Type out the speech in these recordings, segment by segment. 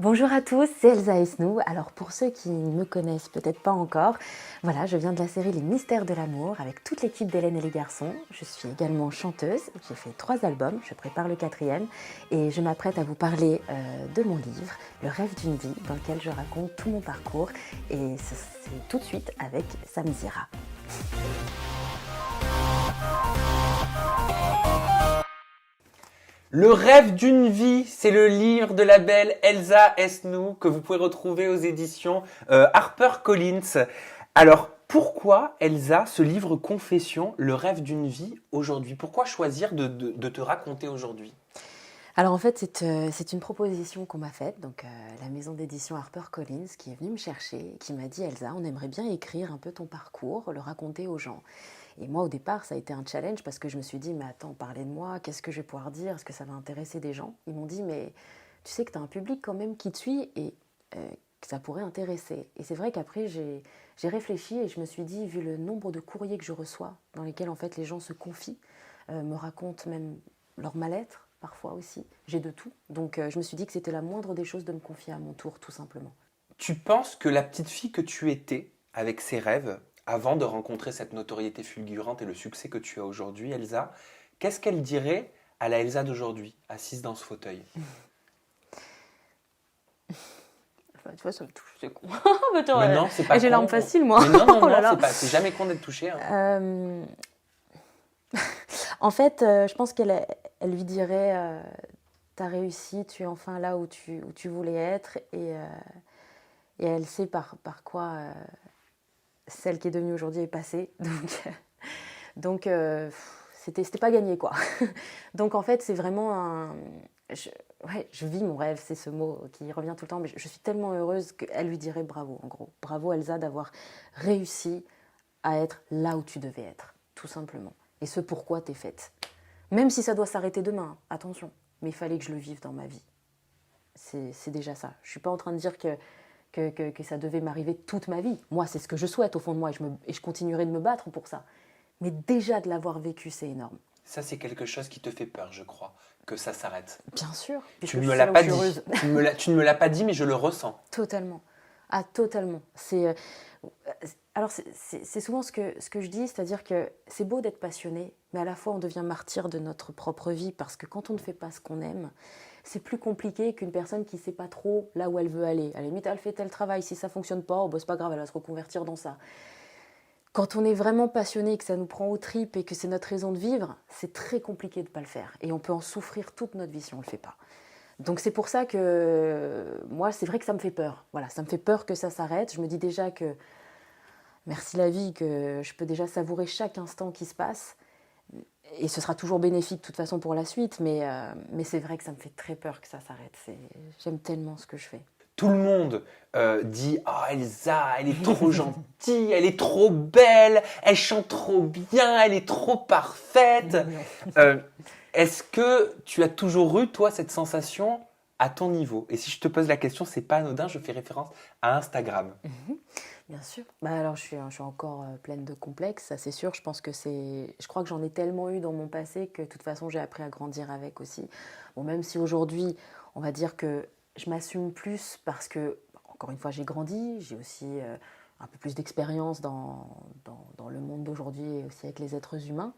Bonjour à tous, c'est Elsa Esnou. Alors pour ceux qui ne me connaissent peut-être pas encore, voilà, je viens de la série Les Mystères de l'amour avec toute l'équipe d'Hélène et les garçons. Je suis également chanteuse, j'ai fait 3 albums, je prépare le 4e et je m'apprête à vous parler de mon livre, Le rêve d'une vie, dans lequel je raconte tout mon parcours et c'est tout de suite avec Samzira. Le rêve d'une vie, c'est le livre de la belle Elsa Esnou que vous pouvez retrouver aux éditions HarperCollins. Alors, pourquoi Elsa, ce livre Confession, le rêve d'une vie aujourd'hui? Pourquoi choisir de te raconter aujourd'hui? Alors en fait, c'est une proposition qu'on m'a faite, donc la maison d'édition HarperCollins qui est venue me chercher, qui m'a dit Elsa, on aimerait bien écrire un peu ton parcours, le raconter aux gens. Et moi au départ, ça a été un challenge parce que je me suis dit, mais attends, parler de moi, qu'est-ce que je vais pouvoir dire? Est-ce que ça va intéresser des gens? Ils m'ont dit, mais tu sais que tu as un public quand même qui te suit et que ça pourrait intéresser. Et c'est vrai qu'après, j'ai réfléchi et je me suis dit, vu le nombre de courriers que je reçois, dans lesquels en fait les gens se confient, me racontent même leur mal-être, parfois aussi. J'ai de tout. Donc je me suis dit que c'était la moindre des choses de me confier à mon tour, tout simplement. Tu penses que la petite fille que tu étais, avec ses rêves, avant de rencontrer cette notoriété fulgurante et le succès que tu as aujourd'hui, Elsa, qu'est-ce qu'elle dirait à la Elsa d'aujourd'hui, assise dans ce fauteuil? Enfin, tu vois, ça me touche, c'est con. Mais non, c'est pas J'ai con. l'arme facile, moi. Mais non, non, Oh là non, là. c'est jamais con d'être touché, hein. En fait, je pense elle lui dirait t'as réussi, tu es enfin là où tu voulais être et elle sait par quoi celle qui est devenue aujourd'hui est passée. Donc c'était pas gagné, quoi. Donc en fait, c'est vraiment un. Je vis mon rêve, c'est ce mot qui revient tout le temps, mais je suis tellement heureuse qu'elle lui dirait bravo, en gros. Bravo Elsa d'avoir réussi à être là où tu devais être, tout simplement. Et ce pourquoi t'es faite. Même si ça doit s'arrêter demain, attention. Mais il fallait que je le vive dans ma vie. C'est déjà ça. Je ne suis pas en train de dire que ça devait m'arriver toute ma vie. Moi, c'est ce que je souhaite au fond de moi et je continuerai de me battre pour ça. Mais déjà de l'avoir vécu, c'est énorme. Ça, c'est quelque chose qui te fait peur, je crois, que ça s'arrête. Bien sûr. Tu ne me l'as pas dit. Tu ne me l'as pas dit, mais je le ressens. Totalement. Ah, totalement. Alors, c'est souvent ce que je dis, c'est-à-dire que c'est beau d'être passionné, mais à la fois on devient martyr de notre propre vie parce que quand on ne fait pas ce qu'on aime, c'est plus compliqué qu'une personne qui ne sait pas trop là où elle veut aller. À la limite, elle fait tel travail, si ça ne fonctionne pas, oh, bah, c'est pas grave, elle va se reconvertir dans ça. Quand on est vraiment passionné, que ça nous prend aux tripes et que c'est notre raison de vivre, c'est très compliqué de ne pas le faire. Et on peut en souffrir toute notre vie si on ne le fait pas. Donc c'est pour ça que moi, c'est vrai que ça me fait peur. Voilà, ça me fait peur que ça s'arrête. Je me dis déjà que, merci la vie, que je peux déjà savourer chaque instant qui se passe. Et ce sera toujours bénéfique de toute façon pour la suite, mais c'est vrai que ça me fait très peur que ça s'arrête. J'aime tellement ce que je fais. Tout le monde dit ah, Elsa, elle est trop gentille, elle est trop belle, elle chante trop bien, elle est trop parfaite. Est-ce que tu as toujours eu, toi, cette sensation à ton niveau? Et si je te pose la question, c'est pas anodin, je fais référence à Instagram. Bien sûr. Bah alors je suis encore pleine de complexes, ça c'est sûr. Je crois que j'en ai tellement eu dans mon passé que de toute façon j'ai appris à grandir avec aussi. Bon, même si aujourd'hui, on va dire que je m'assume plus parce que, encore une fois, j'ai grandi, j'ai aussi un peu plus d'expérience dans le monde d'aujourd'hui et aussi avec les êtres humains.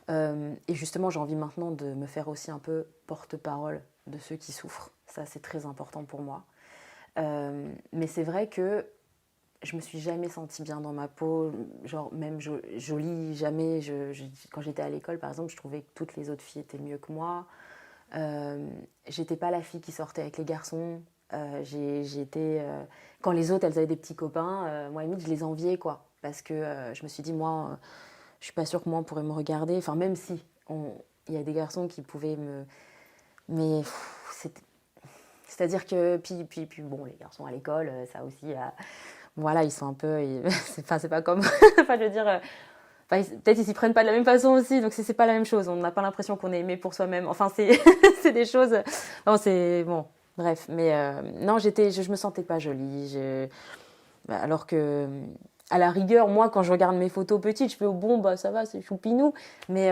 Et justement, j'ai envie maintenant de me faire aussi un peu porte-parole de ceux qui souffrent. Ça, c'est très important pour moi. Mais c'est vrai que je me suis jamais sentie bien dans ma peau, genre même jolie, jamais. Quand j'étais à l'école, par exemple, je trouvais que toutes les autres filles étaient mieux que moi. J'étais pas la fille qui sortait avec les garçons. Quand les autres, elles avaient des petits copains, moi, à la limite, je les enviais, quoi. Parce que je me suis dit, moi, je suis pas sûre que moi, on pourrait me regarder. Enfin, même si il y a des garçons qui pouvaient me... Mais c'est-à-dire que... Puis, bon, les garçons à l'école, ça aussi... voilà, ils sont un peu... c'est pas comme... enfin, je veux dire... peut-être ils s'y prennent pas de la même façon aussi, donc c'est pas la même chose. On n'a pas l'impression qu'on est aimé pour soi-même. Enfin, c'est des choses... Bon, c'est... Bon, bref. Mais non, je me sentais pas jolie. Alors que... À la rigueur, moi, quand je regarde mes photos petites, je fais, oh, bon, bah ça va, c'est choupinou. Mais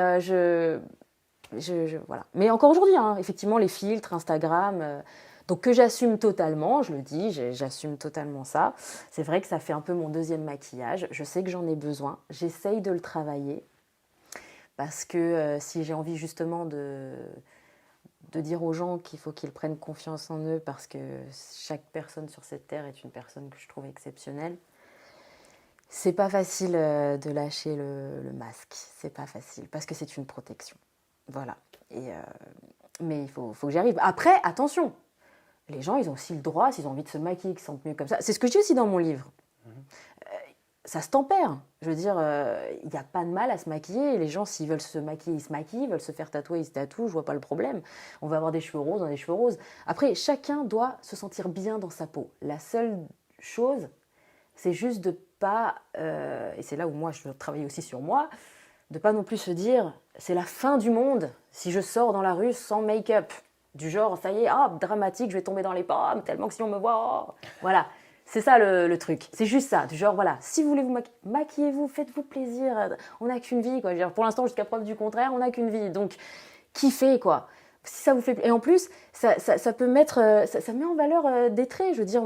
voilà. Mais encore aujourd'hui, hein, effectivement, les filtres, Instagram... Donc que j'assume totalement, je le dis, j'assume totalement ça. C'est vrai que ça fait un peu mon deuxième maquillage. Je sais que j'en ai besoin. J'essaye de le travailler parce que si j'ai envie justement de dire aux gens qu'il faut qu'ils prennent confiance en eux parce que chaque personne sur cette terre est une personne que je trouve exceptionnelle. C'est pas facile de lâcher le masque, c'est pas facile parce que c'est une protection. Voilà. Mais il faut que j'y arrive. Après, attention, les gens ils ont aussi le droit, s'ils ont envie de se maquiller, qu'ils se sentent mieux comme ça. C'est ce que je dis aussi dans mon livre. Ça se tempère. Je veux dire, il n'y a pas de mal à se maquiller. Les gens, s'ils veulent se maquiller, ils se maquillent. Ils veulent se faire tatouer, ils se tatouent. Je vois pas le problème. On va avoir des cheveux roses, on a des cheveux roses. Après, chacun doit se sentir bien dans sa peau. La seule chose, c'est juste de pas, et c'est là où moi je dois travailler aussi sur moi, de pas non plus se dire, c'est la fin du monde si je sors dans la rue sans make-up. Du genre, ça y est, dramatique, je vais tomber dans les pommes, tellement que si on me voit, voilà. C'est ça le truc, c'est juste ça, du genre voilà, si vous voulez vous maquillez-vous, faites-vous plaisir, on n'a qu'une vie quoi, je veux dire, pour l'instant jusqu'à preuve du contraire, on n'a qu'une vie, donc kiffez quoi, si ça vous fait plaisir. Et en plus, ça peut mettre, ça met en valeur des traits, je veux dire,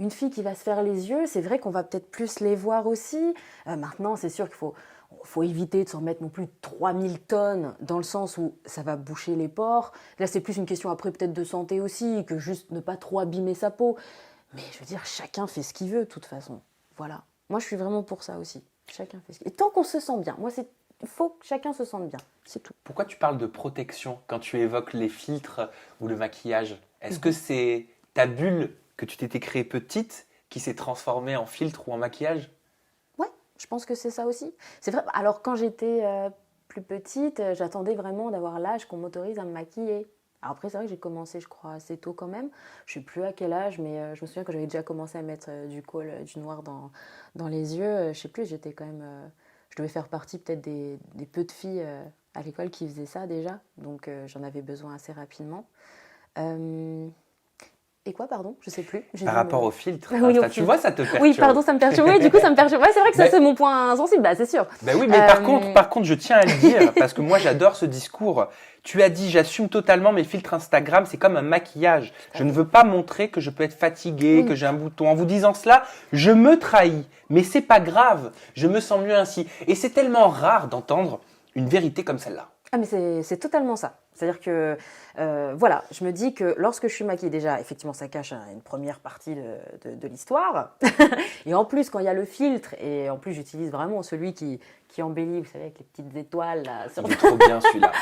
une fille qui va se faire les yeux, c'est vrai qu'on va peut-être plus les voir aussi, maintenant c'est sûr qu'il faut éviter de s'en mettre non plus 3000 tonnes, dans le sens où ça va boucher les pores, là c'est plus une question après peut-être de santé aussi, que juste ne pas trop abîmer sa peau. Mais je veux dire, chacun fait ce qu'il veut, de toute façon. Voilà. Moi, je suis vraiment pour ça aussi. Chacun fait ce qu'il veut. Et tant qu'on se sent bien. Moi, il faut que chacun se sente bien. C'est tout. Pourquoi tu parles de protection quand tu évoques les filtres ou le maquillage? Est-ce que c'est ta bulle que tu t'étais créée petite qui s'est transformée en filtre ou en maquillage? Ouais, je pense que c'est ça aussi. C'est vrai. Alors, quand j'étais plus petite, j'attendais vraiment d'avoir l'âge qu'on m'autorise à me maquiller. Alors après, c'est vrai que j'ai commencé, je crois, assez tôt quand même. Je ne sais plus à quel âge, mais je me souviens que j'avais déjà commencé à mettre du kohl, du noir dans les yeux. Je ne sais plus, j'étais quand même... je devais faire partie peut-être des peu de filles à l'école qui faisaient ça déjà. Donc j'en avais besoin assez rapidement. Et quoi, pardon? Je ne sais plus. Par rapport au filtre. Oui, Tu vois, ça te perturbe. Oui, pardon, ça me perturbe. Oui, du coup, ça me perturbe. Ouais, c'est vrai que ça, c'est mon point sensible, c'est sûr. Ben oui, mais par contre, je tiens à le dire, parce que moi, j'adore ce discours. Tu as dit, j'assume totalement mes filtres Instagram, c'est comme un maquillage. Je ne veux pas montrer que je peux être fatiguée, que j'ai un bouton. En vous disant cela, je me trahis. Mais c'est pas grave, je me sens mieux ainsi. Et c'est tellement rare d'entendre une vérité comme celle-là. Ah mais c'est totalement ça. C'est-à-dire que, voilà, je me dis que lorsque je suis maquillée, déjà, effectivement, ça cache une première partie de l'histoire. Et en plus, quand il y a le filtre, et en plus, j'utilise vraiment celui qui embellit, vous savez, avec les petites étoiles. Là, sur... Il est trop bien, celui-là.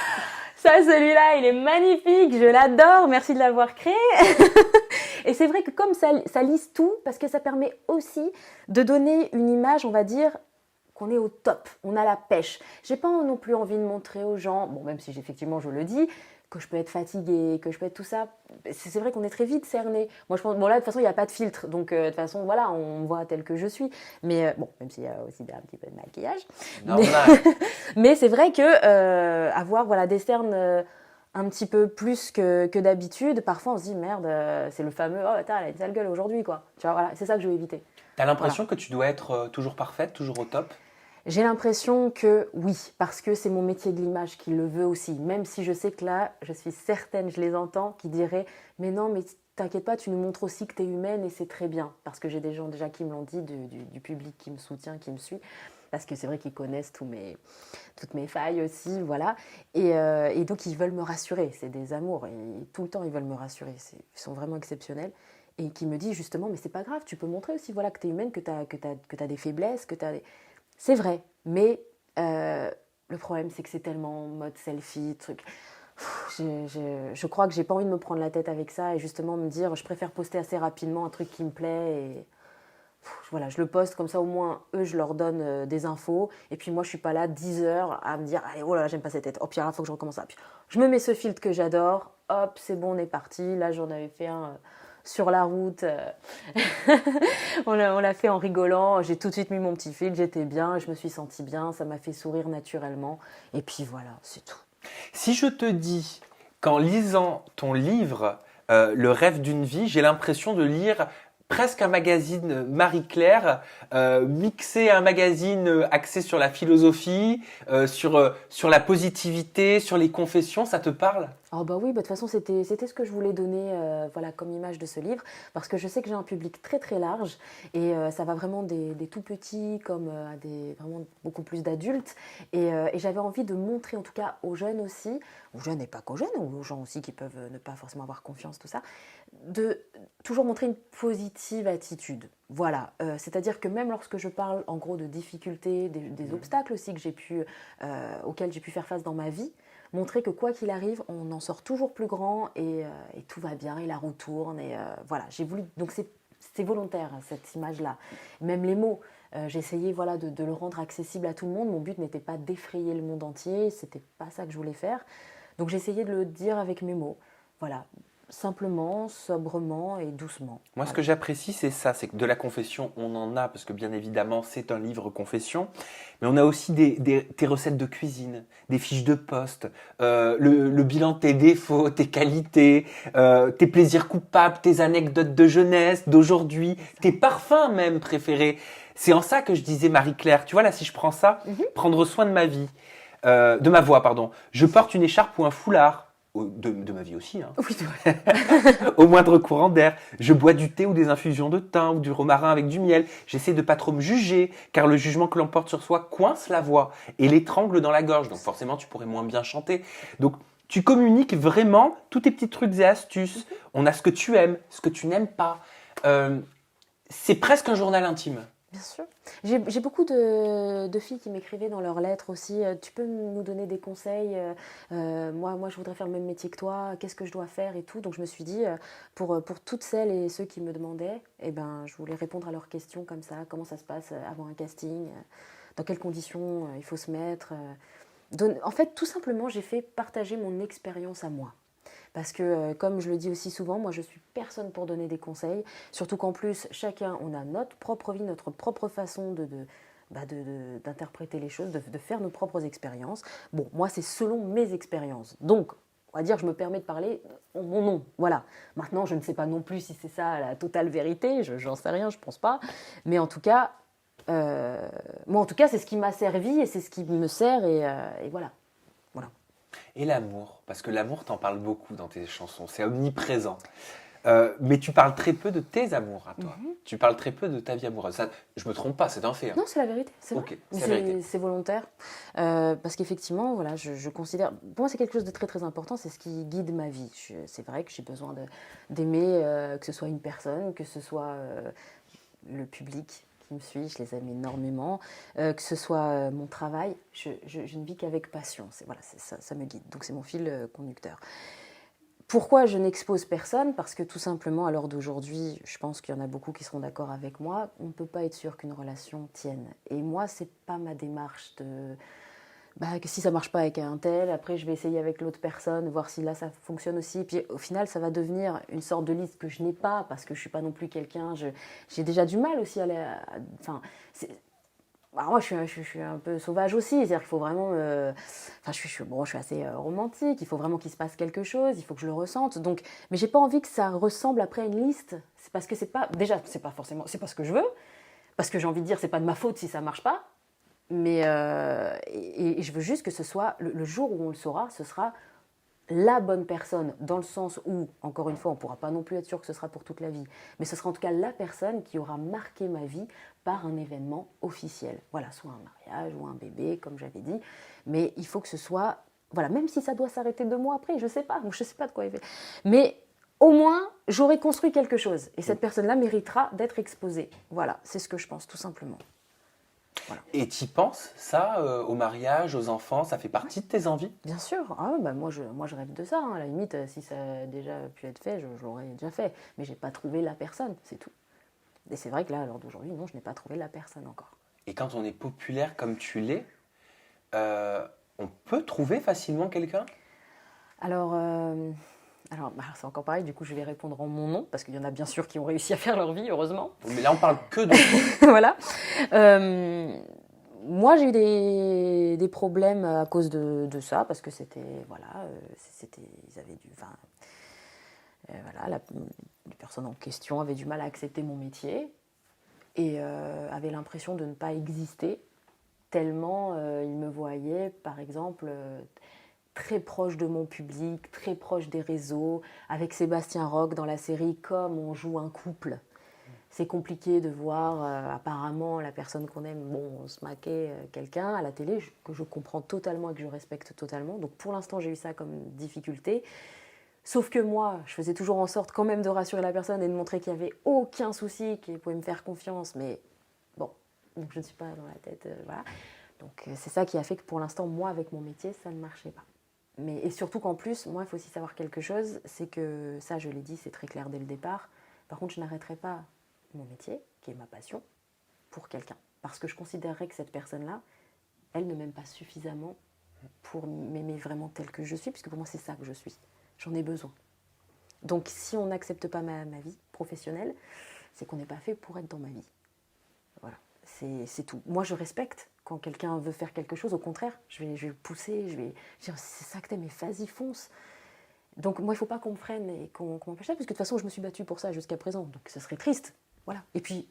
Ça, celui-là, il est magnifique, je l'adore, merci de l'avoir créé. Et c'est vrai que comme ça lisse tout, parce que ça permet aussi de donner une image, on va dire, qu'on est au top, on a la pêche. J'ai pas non plus envie de montrer aux gens, bon même si effectivement je le dis, que je peux être fatiguée, que je peux être tout ça. C'est vrai qu'on est très vite cerné. Moi je pense, bon là de toute façon il n'y a pas de filtre, donc de toute façon voilà, on me voit tel que je suis. Mais bon, même s'il y a aussi un petit peu de maquillage. Mais c'est vrai que avoir voilà, des cernes un petit peu plus que d'habitude, parfois on se dit merde, c'est le fameux, oh attends, elle a une sale gueule aujourd'hui quoi. Tu vois, voilà, c'est ça que je veux éviter. T'as l'impression que tu dois être toujours parfaite, toujours au top? J'ai l'impression que oui, parce que c'est mon métier de l'image qui le veut aussi. Même si je sais que là, je suis certaine, je les entends, qui diraient « Mais non, mais t'inquiète pas, tu nous montres aussi que t'es humaine et c'est très bien. » Parce que j'ai des gens déjà qui me l'ont dit, du public qui me soutient, qui me suit. Parce que c'est vrai qu'ils connaissent toutes mes failles aussi, voilà. Et donc, ils veulent me rassurer. C'est des amours. Et tout le temps, ils veulent me rassurer. Ils sont vraiment exceptionnels. Et qui me dit justement « Mais c'est pas grave, tu peux montrer aussi voilà, que t'es humaine, que t'as des faiblesses, que t'as des... » C'est vrai, mais le problème, c'est que c'est tellement mode selfie, truc. Je crois que j'ai pas envie de me prendre la tête avec ça et justement me dire, je préfère poster assez rapidement un truc qui me plaît et voilà, je le poste comme ça au moins eux, je leur donne des infos et puis moi, je suis pas là 10 heures à me dire, allez, oh là là, j'aime pas cette tête, hop, il faut que je recommence ça. Puis, je me mets ce filtre que j'adore, hop, c'est bon, on est parti. Là, j'en avais fait un... sur la route, on l'a fait en rigolant, j'ai tout de suite mis mon petit fil, j'étais bien, je me suis sentie bien, ça m'a fait sourire naturellement, et puis voilà, c'est tout. Si je te dis qu'en lisant ton livre, Le rêve d'une vie, j'ai l'impression de lire presque un magazine Marie-Claire, mixé à un magazine axé sur la philosophie, sur la positivité, sur les confessions, ça te parle? Oh bah oui, bah de toute façon c'était ce que je voulais donner voilà, comme image de ce livre, parce que je sais que j'ai un public très très large et ça va vraiment des tout petits comme à des vraiment beaucoup plus d'adultes et j'avais envie de montrer en tout cas aux jeunes aussi, aux jeunes et pas qu'aux jeunes, ou aux gens aussi qui peuvent ne pas forcément avoir confiance, tout ça, de toujours montrer une positive attitude. Voilà, c'est-à-dire que même lorsque je parle en gros de difficultés, des obstacles aussi que auxquels j'ai pu faire face dans ma vie, montrer que quoi qu'il arrive, on en sort toujours plus grand et tout va bien et la roue tourne. Et voilà, j'ai voulu. Donc c'est volontaire cette image-là. Même les mots, j'ai essayé voilà, de le rendre accessible à tout le monde. Mon but n'était pas d'effrayer le monde entier, c'était pas ça que je voulais faire. Donc j'ai essayé de le dire avec mes mots. Voilà, simplement, sobrement et doucement. Moi, ce que j'apprécie, c'est ça, c'est que de la confession, on en a, parce que bien évidemment, c'est un livre confession, mais on a aussi tes recettes de cuisine, des fiches de poste, le bilan de tes défauts, tes qualités, tes plaisirs coupables, tes anecdotes de jeunesse, d'aujourd'hui, tes parfums même préférés. C'est en ça que je disais Marie-Claire, tu vois là, si je prends ça, prendre soin de ma vie, de ma voix, pardon. Je porte une écharpe ou un foulard. De ma vie aussi, hein. Oui, ouais. Au moindre courant d'air. Je bois du thé ou des infusions de thym ou du romarin avec du miel. J'essaie de pas trop me juger, car le jugement que l'on porte sur soi coince la voix et l'étrangle dans la gorge. Donc forcément, tu pourrais moins bien chanter. Donc tu communiques vraiment tous tes petits trucs et astuces. On a ce que tu aimes, ce que tu n'aimes pas. C'est presque un journal intime. Bien sûr. J'ai beaucoup de filles qui m'écrivaient dans leurs lettres aussi. Tu peux nous donner des conseils moi, je voudrais faire le même métier que toi. Qu'est-ce que je dois faire et tout. Donc, je me suis dit, pour toutes celles et ceux qui me demandaient, eh ben, je voulais répondre à leurs questions comme ça. Comment ça se passe avant un casting dans quelles conditions il faut se mettre En fait, tout simplement, j'ai fait partager mon expérience à moi. Parce que, comme je le dis aussi souvent, moi je suis personne pour donner des conseils. Surtout qu'en plus, chacun, on a notre propre vie, notre propre façon d'interpréter les choses, de faire nos propres expériences. Bon, moi c'est selon mes expériences. Donc, on va dire, je me permets de parler en mon nom. Voilà. Maintenant, je ne sais pas non plus si c'est ça la totale vérité. J'en sais rien, je pense pas. Mais en tout cas, moi en tout cas, c'est ce qui m'a servi et c'est ce qui me sert et voilà. Voilà. Et l'amour, parce que l'amour, t'en parles beaucoup dans tes chansons, c'est omniprésent. Mais tu parles très peu de tes amours à toi. Tu parles très peu de ta vie amoureuse. Ça, je me trompe pas, c'est un fait. Hein. Non, c'est la vérité, c'est vrai. Ok, c'est la vérité. C'est volontaire. Parce qu'effectivement, voilà, je considère. Pour moi, c'est quelque chose de très très important, c'est ce qui guide ma vie. C'est vrai que j'ai besoin d'aimer, que ce soit une personne, que ce soit le public qui me suit, je les aime énormément, que ce soit mon travail, je ne vis qu'avec passion. Voilà, ça me guide. Donc c'est mon fil conducteur. Pourquoi je n'expose personne? Parce que tout simplement, à l'heure d'aujourd'hui, je pense qu'il y en a beaucoup qui seront d'accord avec moi, on ne peut pas être sûr qu'une relation tienne. Et moi, c'est pas ma démarche que si ça marche pas avec un tel, après je vais essayer avec l'autre personne, voir si là ça fonctionne aussi. Puis au final, ça va devenir une sorte de liste que je n'ai pas, parce que je suis pas non plus quelqu'un, j'ai déjà du mal aussi alors moi, je suis un peu sauvage aussi, c'est-à-dire qu'il faut vraiment... je suis assez romantique, il faut vraiment qu'il se passe quelque chose, il faut que je le ressente. Donc, mais j'ai pas envie que ça ressemble après à une liste. C'est parce que c'est pas... Déjà, c'est pas forcément... C'est pas ce que je veux, parce que j'ai envie de dire, c'est pas de ma faute si ça marche pas. Mais et je veux juste que ce soit, le jour où on le saura, ce sera la bonne personne, dans le sens où, encore une fois, on ne pourra pas non plus être sûr que ce sera pour toute la vie, mais ce sera en tout cas la personne qui aura marqué ma vie par un événement officiel. Voilà, soit un mariage ou un bébé, comme j'avais dit, mais il faut que ce soit, voilà, même si ça doit s'arrêter 2 mois après, je ne sais pas de quoi il fait. Mais au moins, j'aurai construit quelque chose, et cette personne-là méritera d'être exposée. Voilà, c'est ce que je pense, tout simplement. Voilà. Et tu penses ça au mariage, aux enfants, ça fait partie de tes envies? Bien sûr, moi je rêve de ça, hein. À la limite, si ça a déjà pu être fait, je l'aurais déjà fait, mais j'ai pas trouvé la personne, c'est tout. Et c'est vrai que là, à l'heure d'aujourd'hui, non, je n'ai pas trouvé la personne encore. Et quand on est populaire comme tu l'es, on peut trouver facilement quelqu'un? Alors, c'est encore pareil, du coup je vais répondre en mon nom, parce qu'il y en a bien sûr qui ont réussi à faire leur vie, heureusement. Mais là on parle que de toi. Voilà. Moi j'ai eu des problèmes à cause de ça, parce que c'était, voilà, ils avaient Voilà, la personne en question avait du mal à accepter mon métier et avait l'impression de ne pas exister tellement il me voyait, par exemple, très proche de mon public, très proche des réseaux, avec Sébastien Roch dans la série, comme on joue un couple. C'est compliqué de voir apparemment la personne qu'on aime, se maquer quelqu'un à la télé, que je comprends totalement et que je respecte totalement. Donc pour l'instant, j'ai eu ça comme difficulté. Sauf que moi, je faisais toujours en sorte quand même de rassurer la personne et de montrer qu'il n'y avait aucun souci, qu'il pouvait me faire confiance. Mais bon, donc je ne suis pas dans la tête, voilà. Donc c'est ça qui a fait que pour l'instant, moi, avec mon métier, ça ne marchait pas. Et surtout qu'en plus, moi, il faut aussi savoir quelque chose, c'est que, ça je l'ai dit, c'est très clair dès le départ, par contre, je n'arrêterai pas mon métier, qui est ma passion, pour quelqu'un. Parce que je considérerais que cette personne-là, elle ne m'aime pas suffisamment pour m'aimer vraiment telle que je suis, puisque pour moi, c'est ça que je suis. J'en ai besoin. Donc si on n'accepte pas ma vie professionnelle, c'est qu'on n'est pas fait pour être dans ma vie. Voilà, c'est tout. Moi, je respecte quand quelqu'un veut faire quelque chose. Au contraire, je vais pousser, je vais dire c'est ça que t'aimes, mais vas-y, fonce. Donc moi, il ne faut pas qu'on me freine et qu'on m'empêche ça, parce que de toute façon, je me suis battue pour ça jusqu'à présent. Donc ce serait triste. Voilà. Et puis,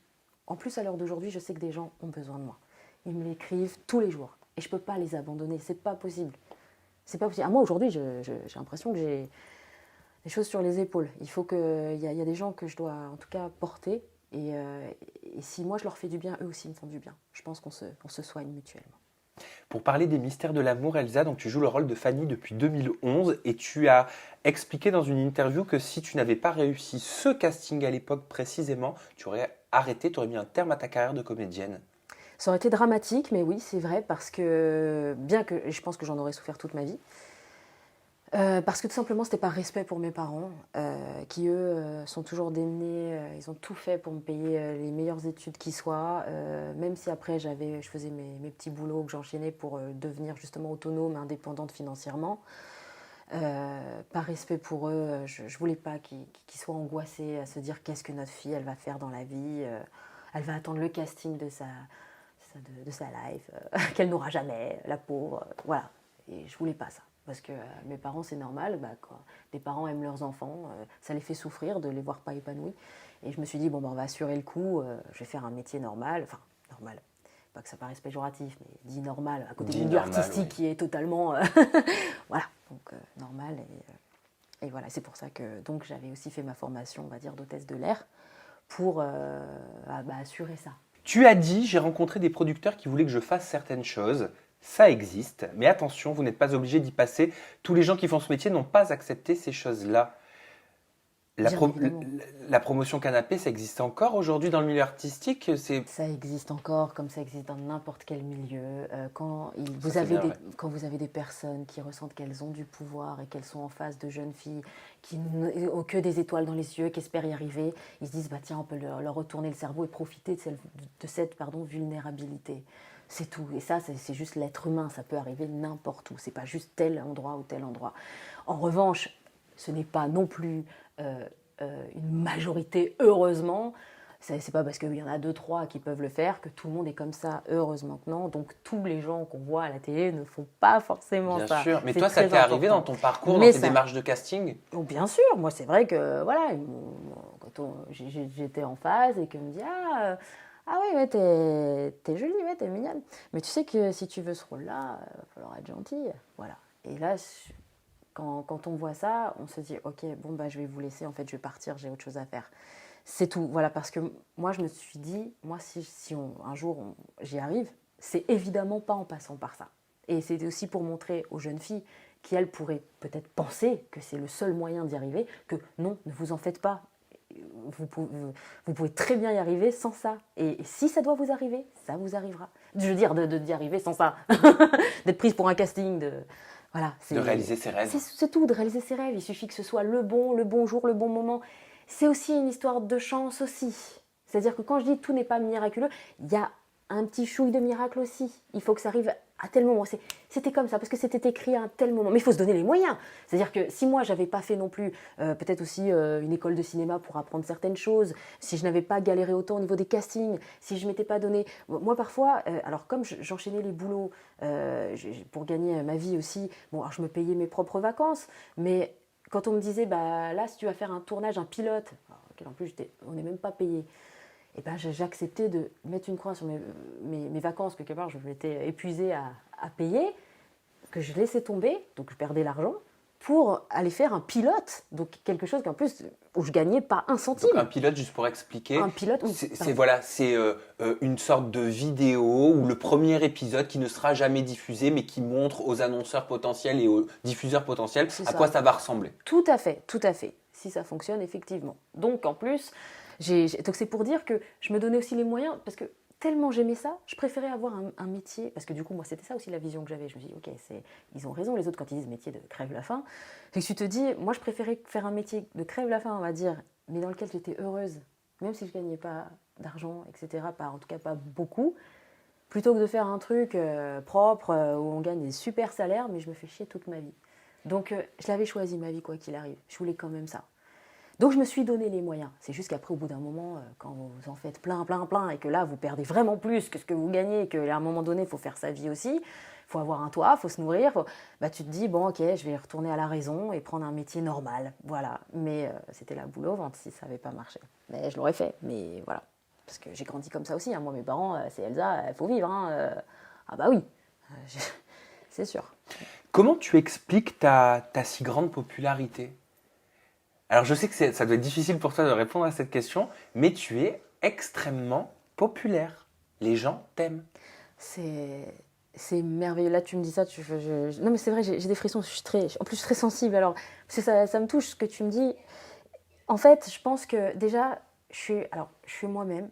en plus, à l'heure d'aujourd'hui, je sais que des gens ont besoin de moi. Ils me l'écrivent tous les jours. Et je ne peux pas les abandonner. C'est pas possible. C'est pas possible. À moi, aujourd'hui, j'ai l'impression que j'ai des choses sur les épaules. Il faut qu'il y a des gens que je dois, en tout cas, porter. Et si moi je leur fais du bien, eux aussi me font du bien. Je pense qu'on se soigne mutuellement. Pour parler des mystères de l'amour, Elsa, donc tu joues le rôle de Fanny depuis 2011 et tu as expliqué dans une interview que si tu n'avais pas réussi ce casting à l'époque précisément, tu aurais arrêté, tu aurais mis un terme à ta carrière de comédienne. Ça aurait été dramatique, mais oui, c'est vrai, parce que, bien que je pense que j'en aurais souffert toute ma vie, parce que tout simplement, c'était par respect pour mes parents, qui eux sont toujours démenés, ils ont tout fait pour me payer les meilleures études qui soient, même si après je faisais mes petits boulots que j'enchaînais pour devenir justement autonome, indépendante financièrement. Par respect pour eux, je ne voulais pas qu'ils soient angoissés à se dire qu'est-ce que notre fille elle va faire dans la vie, elle va attendre le casting de sa life, qu'elle n'aura jamais, la pauvre, voilà. Et je voulais pas ça. Parce que mes parents, c'est normal, quand des parents aiment leurs enfants, ça les fait souffrir de les voir pas épanouis. Et je me suis dit, on va assurer le coup, je vais faire un métier normal, enfin, normal, pas que ça paraisse péjoratif, mais dit normal, à côté du milieu artistique oui. Qui est totalement, voilà, donc normal. Et voilà, c'est pour ça que donc j'avais aussi fait ma formation, on va dire, d'hôtesse de l'air, pour assurer ça. Tu as dit, j'ai rencontré des producteurs qui voulaient que je fasse certaines choses. Ça existe, mais attention, vous n'êtes pas obligé d'y passer. Tous les gens qui font ce métier n'ont pas accepté ces choses-là. La promotion canapé, ça existe encore aujourd'hui dans le milieu artistique? Ça existe encore, comme ça existe dans n'importe quel milieu. Quand vous avez des personnes qui ressentent qu'elles ont du pouvoir et qu'elles sont en face de jeunes filles qui n'ont que des étoiles dans les yeux, qui espèrent y arriver, ils se disent tiens, on peut leur retourner le cerveau et profiter de cette vulnérabilité. C'est tout. Et ça, c'est juste l'être humain. Ça peut arriver n'importe où. C'est pas juste tel endroit ou tel endroit. En revanche, ce n'est pas non plus une majorité, heureusement. C'est pas parce qu'il y en a 2-3 qui peuvent le faire que tout le monde est comme ça, heureusement que non. Donc tous les gens qu'on voit à la télé ne font pas forcément ça. Bien sûr, mais toi, ça t'est arrivé dans ton parcours, dans tes démarches de casting? Oh, bien sûr, moi c'est vrai que voilà, quand j'étais en phase et qu'on me dit ah oui, ouais, t'es jolie, ouais, t'es mignonne. Mais tu sais que si tu veux ce rôle-là, il va falloir être gentille. Voilà. Et là, quand on voit ça, on se dit, ok, je vais vous laisser, en fait, je vais partir, j'ai autre chose à faire. C'est tout. Voilà, parce que moi, je me suis dit, moi, si un jour j'y arrive, c'est évidemment pas en passant par ça. Et c'est aussi pour montrer aux jeunes filles qui, elles, pourraient peut-être penser que c'est le seul moyen d'y arriver, que non, ne vous en faites pas. Vous pouvez très bien y arriver sans ça. Et si ça doit vous arriver, ça vous arrivera. Je veux dire, d'y arriver sans ça. D'être prise pour un casting, voilà, de réaliser ses rêves. C'est tout, de réaliser ses rêves. Il suffit que ce soit le bon jour, le bon moment. C'est aussi une histoire de chance aussi. C'est-à-dire que quand je dis tout n'est pas miraculeux, il y a un petit chouille de miracle aussi. Il faut que ça arrive à tel moment. C'était comme ça, parce que c'était écrit à un tel moment. Mais il faut se donner les moyens. C'est-à-dire que si moi, je n'avais pas fait non plus peut-être aussi une école de cinéma pour apprendre certaines choses, si je n'avais pas galéré autant au niveau des castings, si je ne m'étais pas donné... Moi, parfois, alors comme j'enchaînais les boulots pour gagner ma vie aussi, alors je me payais mes propres vacances, mais quand on me disait, bah, là, si tu vas faire un tournage, un pilote, en plus, on n'est même pas payé, et ben, j'acceptais de mettre une croix sur mes vacances, quelque part, je m'étais épuisée à payer, que je laissais tomber, donc je perdais l'argent, pour aller faire un pilote, donc quelque chose qu'en plus, où je gagnais pas un centime. Donc un pilote, juste pour expliquer, Un pilote, c'est une sorte de vidéo ou le premier épisode qui ne sera jamais diffusé, mais qui montre aux annonceurs potentiels et aux diffuseurs potentiels à quoi ça va ressembler. Tout à fait, si ça fonctionne effectivement. Donc en plus, donc c'est pour dire que je me donnais aussi les moyens, parce que tellement j'aimais ça, je préférais avoir un métier, parce que du coup, moi, c'était ça aussi la vision que j'avais. Je me dis, ok, ils ont raison, les autres, quand ils disent métier de crève la faim. C'est que tu te dis, moi, je préférais faire un métier de crève la faim, on va dire, mais dans lequel j'étais heureuse, même si je ne gagnais pas d'argent, etc., en tout cas pas beaucoup, plutôt que de faire un truc propre, où on gagne des super salaires, mais je me fais chier toute ma vie. Donc, je l'avais choisi, ma vie, quoi qu'il arrive. Je voulais quand même ça. Donc je me suis donné les moyens. C'est juste qu'après, au bout d'un moment, quand vous en faites plein, et que là, vous perdez vraiment plus que ce que vous gagnez, et qu'à un moment donné, il faut faire sa vie aussi, il faut avoir un toit, il faut se nourrir, tu te dis, bon, ok, je vais retourner à la raison et prendre un métier normal. Voilà. Mais c'était la boule au ventre si ça n'avait pas marché. Mais je l'aurais fait, mais voilà. Parce que j'ai grandi comme ça aussi. Hein. Moi, mes parents, c'est Elsa, il faut vivre. Hein. Ah bah oui, c'est sûr. Comment tu expliques ta si grande popularité ? Alors je sais que ça doit être difficile pour toi de répondre à cette question, mais tu es extrêmement populaire. Les gens t'aiment. C'est merveilleux. Là, tu me dis ça. Non, mais c'est vrai, j'ai des frissons. En plus, je suis très sensible. Alors, parce que ça me touche ce que tu me dis. En fait, je pense que déjà, je suis moi-même.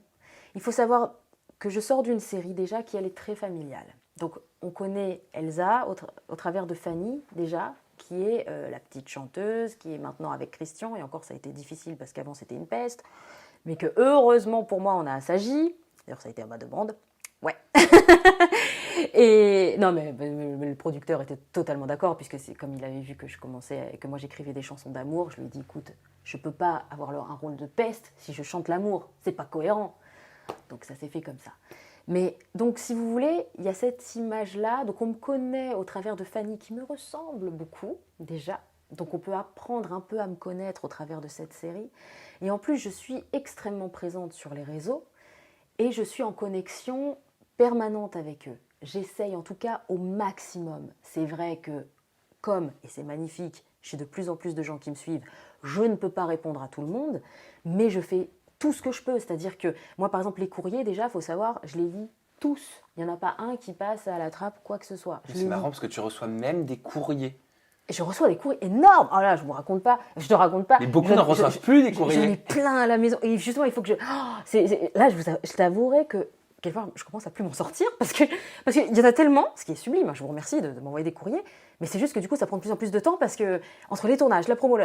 Il faut savoir que je sors d'une série déjà qui elle est très familiale. Donc, on connaît Elsa au travers de Fanny déjà, qui est la petite chanteuse, qui est maintenant avec Christian. Et encore, ça a été difficile parce qu'avant, c'était une peste. Mais que heureusement pour moi, on a assagi. D'ailleurs, ça a été à ma demande. Ouais. Et non, mais le producteur était totalement d'accord, puisque c'est comme il avait vu que je commençais et que moi j'écrivais des chansons d'amour. Je lui ai dit, écoute, je peux pas avoir un rôle de peste si je chante l'amour, c'est pas cohérent. Donc ça s'est fait comme ça. Mais donc si vous voulez, il y a cette image-là. Donc on me connaît au travers de Fanny qui me ressemble beaucoup déjà. Donc on peut apprendre un peu à me connaître au travers de cette série. Et en plus, je suis extrêmement présente sur les réseaux et je suis en connexion permanente avec eux. J'essaye en tout cas au maximum. C'est vrai que et c'est magnifique, j'ai de plus en plus de gens qui me suivent, je ne peux pas répondre à tout le monde, mais je fais tout ce que je peux. C'est-à-dire que moi, par exemple, les courriers, déjà, il faut savoir, je les lis tous. Il n'y en a pas un qui passe à la trappe, quoi que ce soit. C'est marrant parce que tu reçois même des courriers. Et je reçois des courriers énormes. Oh là, je te raconte pas. Mais beaucoup n'en reçoivent plus des courriers. J'en ai plein à la maison. Et justement, il faut que là, je t'avouerai que quelque part, je commence à plus m'en sortir parce qu'il y en a tellement, ce qui est sublime. Je vous remercie de m'envoyer des courriers, mais c'est juste que du coup, ça prend de plus en plus de temps parce que entre les tournages, la promo,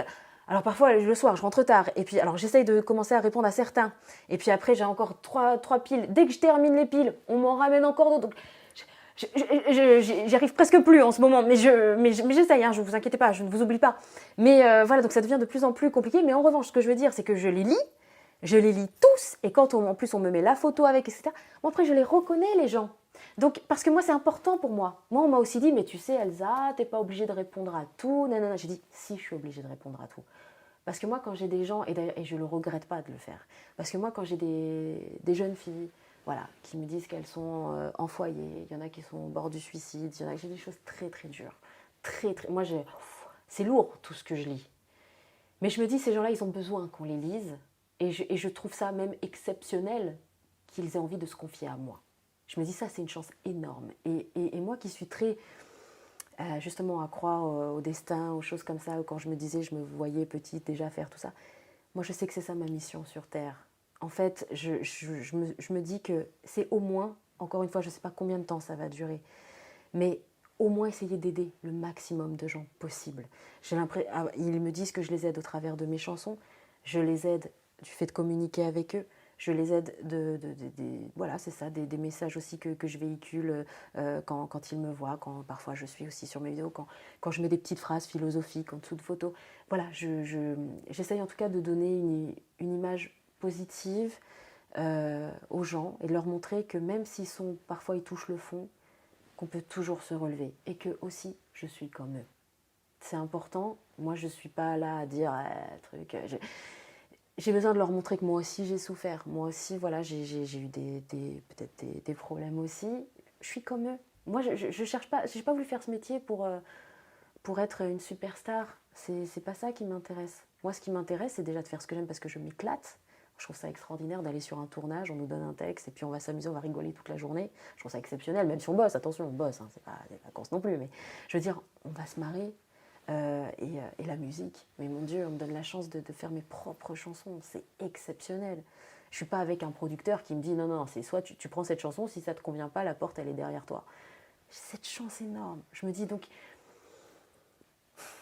alors parfois le soir, je rentre tard et puis alors j'essaye de commencer à répondre à certains. Et puis après, j'ai encore trois piles. Dès que je termine les piles, on m'en ramène encore d'autres. Donc, j'y arrive presque plus en ce moment, mais j'essaye, hein, je ne vous inquiétez pas, je ne vous oublie pas. Mais voilà, donc ça devient de plus en plus compliqué. Mais en revanche, ce que je veux dire, c'est que je les lis tous, et quand en plus on me met la photo avec, etc., moi après je les reconnais les gens. Donc, parce que moi c'est important pour moi. Moi on m'a aussi dit, mais tu sais Elsa, t'es pas obligée de répondre à tout. Non. J'ai dit, si, je suis obligée de répondre à tout. Parce que moi quand j'ai des gens, et je le regrette pas de le faire, parce que moi quand j'ai des jeunes filles, voilà, qui me disent qu'elles sont en foyer, il y en a qui sont au bord du suicide, il y en a qui j'ai des choses très très dures. Moi c'est lourd tout ce que je lis. Mais je me dis, ces gens-là, ils ont besoin qu'on les lise. Et je trouve ça même exceptionnel qu'ils aient envie de se confier à moi. Je me dis, ça, c'est une chance énorme. Et moi qui suis très, justement, à croire au destin, aux choses comme ça, quand je me disais, je me voyais petite déjà faire tout ça, moi, je sais que c'est ça ma mission sur Terre. En fait, je me dis que c'est au moins, encore une fois, je ne sais pas combien de temps ça va durer, mais au moins essayer d'aider le maximum de gens possible. Ils me disent que je les aide au travers de mes chansons, je les aide du fait de communiquer avec eux, je les aide voilà, c'est ça, des messages aussi que je véhicule quand ils me voient, quand parfois je suis aussi sur mes vidéos, quand je mets des petites phrases philosophiques en dessous de photos. Voilà, j'essaye en tout cas de donner une image positive aux gens et de leur montrer que même parfois ils touchent le fond, qu'on peut toujours se relever et que aussi je suis comme eux. c'est important. Moi, je ne suis pas là à dire truc. J'ai besoin de leur montrer que moi aussi, j'ai souffert. Moi aussi, voilà, j'ai eu peut-être des problèmes aussi. Je suis comme eux. Moi, je cherche pas, j'ai pas voulu faire ce métier pour être une superstar. C'est pas ça qui m'intéresse. Moi, ce qui m'intéresse, c'est déjà de faire ce que j'aime parce que je m'éclate. Je trouve ça extraordinaire d'aller sur un tournage, on nous donne un texte et puis on va s'amuser, on va rigoler toute la journée. Je trouve ça exceptionnel, même si on bosse, attention, on bosse, hein, c'est pas des vacances non plus. Mais je veux dire, on va se marrer. Et la musique, mais mon Dieu, on me donne la chance de faire mes propres chansons, c'est exceptionnel. Je suis pas avec un producteur qui me dit non, c'est soit tu prends cette chanson, si ça te convient pas, la porte elle est derrière toi. Cette chance énorme. Je me dis donc,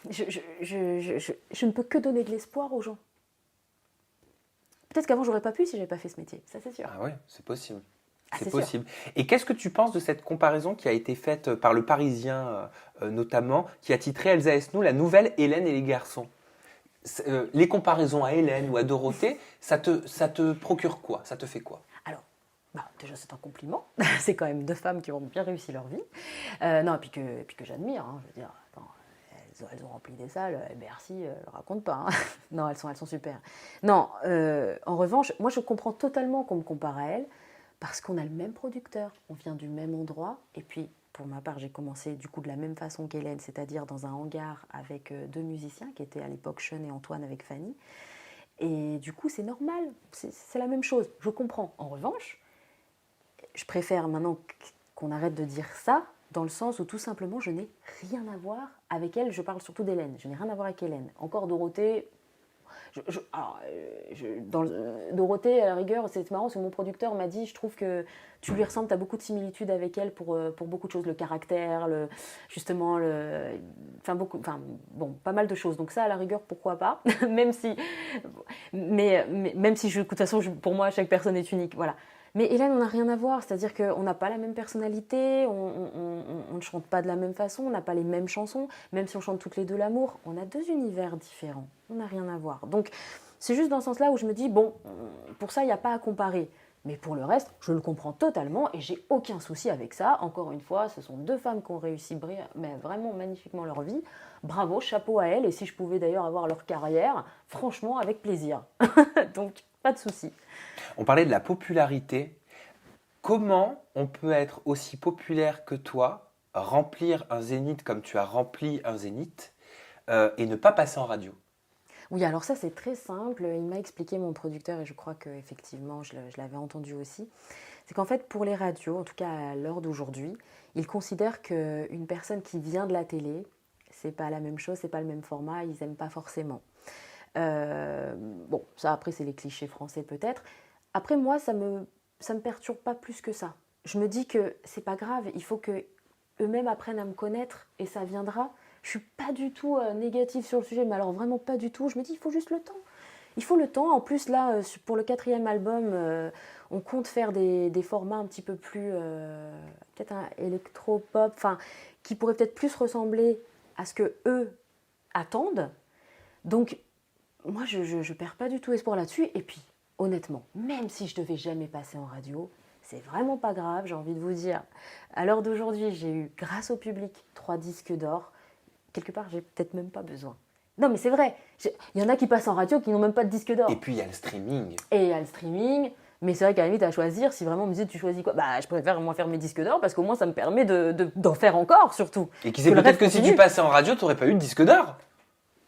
je ne peux que donner de l'espoir aux gens. Peut-être qu'avant j'aurais pas pu si j'avais pas fait ce métier, ça c'est sûr. Ah ouais, c'est possible. Ah, C'est possible. Et qu'est-ce que tu penses de cette comparaison qui a été faite par le Parisien notamment, qui a titré Elsa Esnou, la nouvelle Hélène et les garçons? Les comparaisons à Hélène ou à Dorothée, ça te procure quoi? Ça te fait quoi? Alors, déjà c'est un compliment. C'est quand même deux femmes qui ont bien réussi leur vie. Non, et puis que j'admire. Hein, je veux dire, attends, elles ont rempli des salles. Bercy, ne raconte pas. Hein. Non, elles sont super. Non, en revanche, moi je comprends totalement qu'on me compare à elles parce qu'on a le même producteur. On vient du même endroit. Et puis, pour ma part, j'ai commencé du coup de la même façon qu'Hélène, c'est-à-dire dans un hangar avec deux musiciens qui étaient à l'époque Sean et Antoine avec Fanny. Et du coup, c'est normal, c'est la même chose, je comprends. En revanche, je préfère maintenant qu'on arrête de dire ça, dans le sens où tout simplement, je n'ai rien à voir avec elle. Je parle surtout d'Hélène, je n'ai rien à voir avec Hélène. Encore Dorothée, Dorothée, à la rigueur, c'est marrant, parce que mon producteur m'a dit, je trouve que tu lui ressembles, tu as beaucoup de similitudes avec elle pour beaucoup de choses, le caractère, pas mal de choses. Donc ça, à la rigueur, pourquoi pas, même si de toute façon, pour moi, chaque personne est unique, voilà. Mais Hélène, on n'a rien à voir, c'est-à-dire qu'on n'a pas la même personnalité, on ne chante pas de la même façon, on n'a pas les mêmes chansons, même si on chante toutes les deux l'amour, on a deux univers différents, on n'a rien à voir. Donc c'est juste dans ce sens-là où je me dis, bon, pour ça, il n'y a pas à comparer. Mais pour le reste, je le comprends totalement et j'ai aucun souci avec ça. Encore une fois, ce sont deux femmes qui ont réussi mais vraiment magnifiquement leur vie. Bravo, chapeau à elles. Et si je pouvais d'ailleurs avoir leur carrière, franchement, avec plaisir. Donc, pas de souci. On parlait de la popularité. Comment on peut être aussi populaire que toi, remplir un zénith comme tu as rempli un zénith et ne pas passer en radio? Oui, alors ça c'est très simple. Il m'a expliqué mon producteur et je crois qu'effectivement je l'avais entendu aussi. C'est qu'en fait pour les radios, en tout cas à l'heure d'aujourd'hui, ils considèrent qu'une personne qui vient de la télé, c'est pas la même chose, c'est pas le même format, ils aiment pas forcément. Bon, ça après c'est les clichés français peut-être. Après moi ça me perturbe pas plus que ça. Je me dis que c'est pas grave, il faut que eux-mêmes apprennent à me connaître et ça viendra. Je suis pas du tout négative sur le sujet, mais alors vraiment pas du tout. Je me dis, il faut juste le temps. Il faut le temps. En plus, là, pour le 4e album, on compte faire des formats un petit peu plus, peut-être un électro-pop, enfin, qui pourrait peut-être plus ressembler à ce que eux attendent. Donc, moi, je perds pas du tout espoir là-dessus. Et puis, honnêtement, même si je devais jamais passer en radio, c'est vraiment pas grave, j'ai envie de vous dire. À l'heure d'aujourd'hui, j'ai eu, grâce au public, 3 disques d'or. Quelque part, j'ai peut-être même pas besoin. Non, mais c'est vrai. Il y en a qui passent en radio qui n'ont même pas de disque d'or. Et puis, il y a le streaming. Et il y a le streaming. Mais c'est vrai qu'à la limite, à choisir, si vraiment on me disait tu choisis quoi, je préfère moi faire mes disques d'or parce qu'au moins ça me permet d'en faire encore, surtout. Et qui sait, peut-être que si tu passais en radio, tu n'aurais pas eu de disque d'or.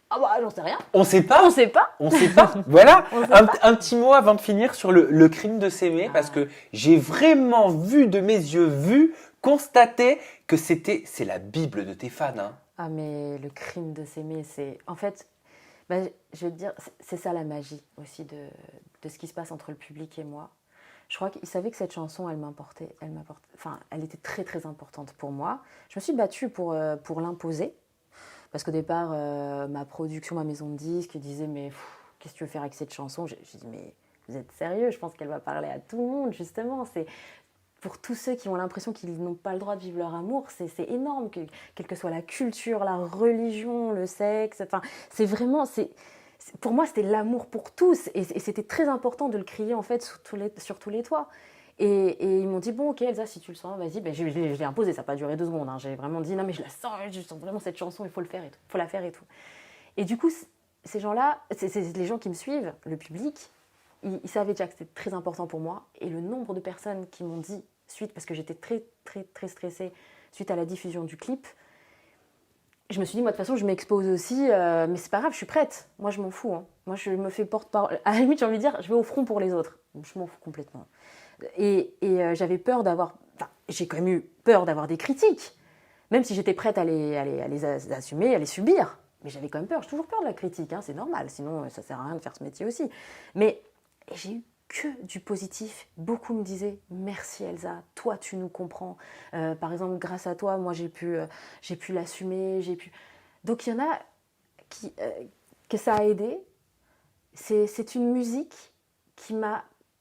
Ah j'en sais rien. On sait pas. On sait pas. On sait pas. Voilà. Un petit mot avant de finir sur le crime de s'aimer, parce que j'ai vraiment vu de mes yeux, constaté que c'est la Bible de tes fans. Hein. Ah mais le crime de s'aimer, c'est... En fait, je veux te dire, c'est ça la magie aussi de ce qui se passe entre le public et moi. Je crois qu'ils savaient que cette chanson, elle était très très importante pour moi. Je me suis battue pour l'imposer. Parce qu'au départ, ma production, ma maison de disques disait « Mais qu'est-ce que tu veux faire avec cette chanson ?» J'ai dit « Mais vous êtes sérieux? Je pense qu'elle va parler à tout le monde, justement. » C'est pour tous ceux qui ont l'impression qu'ils n'ont pas le droit de vivre leur amour, c'est énorme, quelle que soit la culture, la religion, le sexe. Enfin, c'est vraiment... pour moi, c'était l'amour pour tous. Et c'était très important de le crier, en fait, sur tous les toits. Et ils m'ont dit, bon, ok, Elsa, si tu le sens, vas-y. Ben, je l'ai imposé, ça n'a pas duré 2 secondes. Hein. J'ai vraiment dit, non, mais je sens vraiment cette chanson, il faut le faire et tout, faut la faire et tout. Et du coup, ces gens-là, c'est les gens qui me suivent, le public, ils savaient déjà que c'était très important pour moi. Et le nombre de personnes qui m'ont dit, parce que j'étais très, très, très stressée suite à la diffusion du clip, je me suis dit, moi, de toute façon, je m'expose aussi, mais c'est pas grave, je suis prête. Moi, je m'en fous. Hein. Moi, je me fais porte-parole. À la limite, j'ai envie de dire, je vais au front pour les autres. Je m'en fous complètement. Et j'avais peur d'avoir... Enfin, j'ai quand même eu peur d'avoir des critiques, même si j'étais prête à les assumer, à les subir. Mais j'avais quand même peur. J'ai toujours peur de la critique, hein, c'est normal. Sinon, ça sert à rien de faire ce métier aussi. Mais j'ai eu que du positif. Beaucoup me disaient « Merci Elsa, toi tu nous comprends. Par exemple, grâce à toi, moi j'ai pu l'assumer. Donc il y en a que ça a aidé. C'est une musique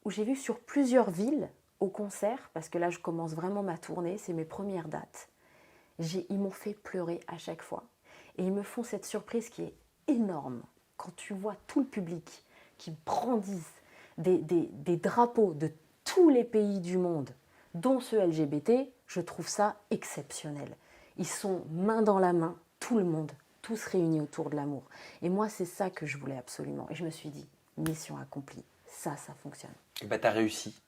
où j'ai vu sur plusieurs villes au concert, parce que là je commence vraiment ma tournée, c'est mes premières dates. Ils m'ont fait pleurer à chaque fois. Et ils me font cette surprise qui est énorme. Quand tu vois tout le public qui brandissent des drapeaux de tous les pays du monde, dont ceux LGBT, je trouve ça exceptionnel. Ils sont main dans la main, tout le monde, tous réunis autour de l'amour. Et moi, c'est ça que je voulais absolument. Et je me suis dit, mission accomplie, ça fonctionne. Et bah, t'as réussi.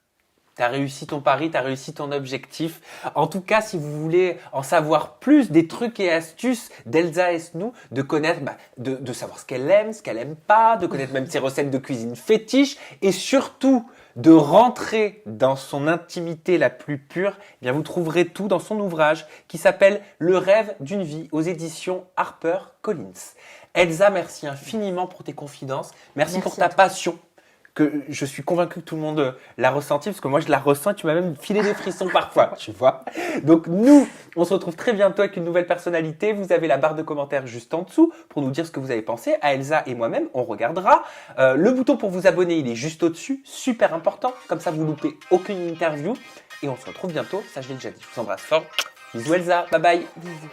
T'as réussi ton pari, t'as réussi ton objectif. En tout cas, si vous voulez en savoir plus des trucs et astuces d'Elsa Esnou, de connaître, de savoir ce qu'elle aime pas, de connaître même ses recettes de cuisine fétiche, et surtout de rentrer dans son intimité la plus pure, eh bien vous trouverez tout dans son ouvrage qui s'appelle Le rêve d'une vie aux éditions HarperCollins. Elsa, merci infiniment pour tes confidences. Merci pour ta passion, que je suis convaincu que tout le monde l'a ressenti, parce que moi je la ressens et tu m'as même filé des frissons parfois, tu vois. Donc nous, on se retrouve très bientôt avec une nouvelle personnalité. Vous avez la barre de commentaires juste en dessous pour nous dire ce que vous avez pensé. À Elsa et moi-même, on regardera. Le bouton pour vous abonner, il est juste au-dessus, super important, comme ça vous loupez aucune interview. Et on se retrouve bientôt, ça je l'ai déjà dit. Je vous embrasse fort. Bisous Elsa, bye bye. Bisous.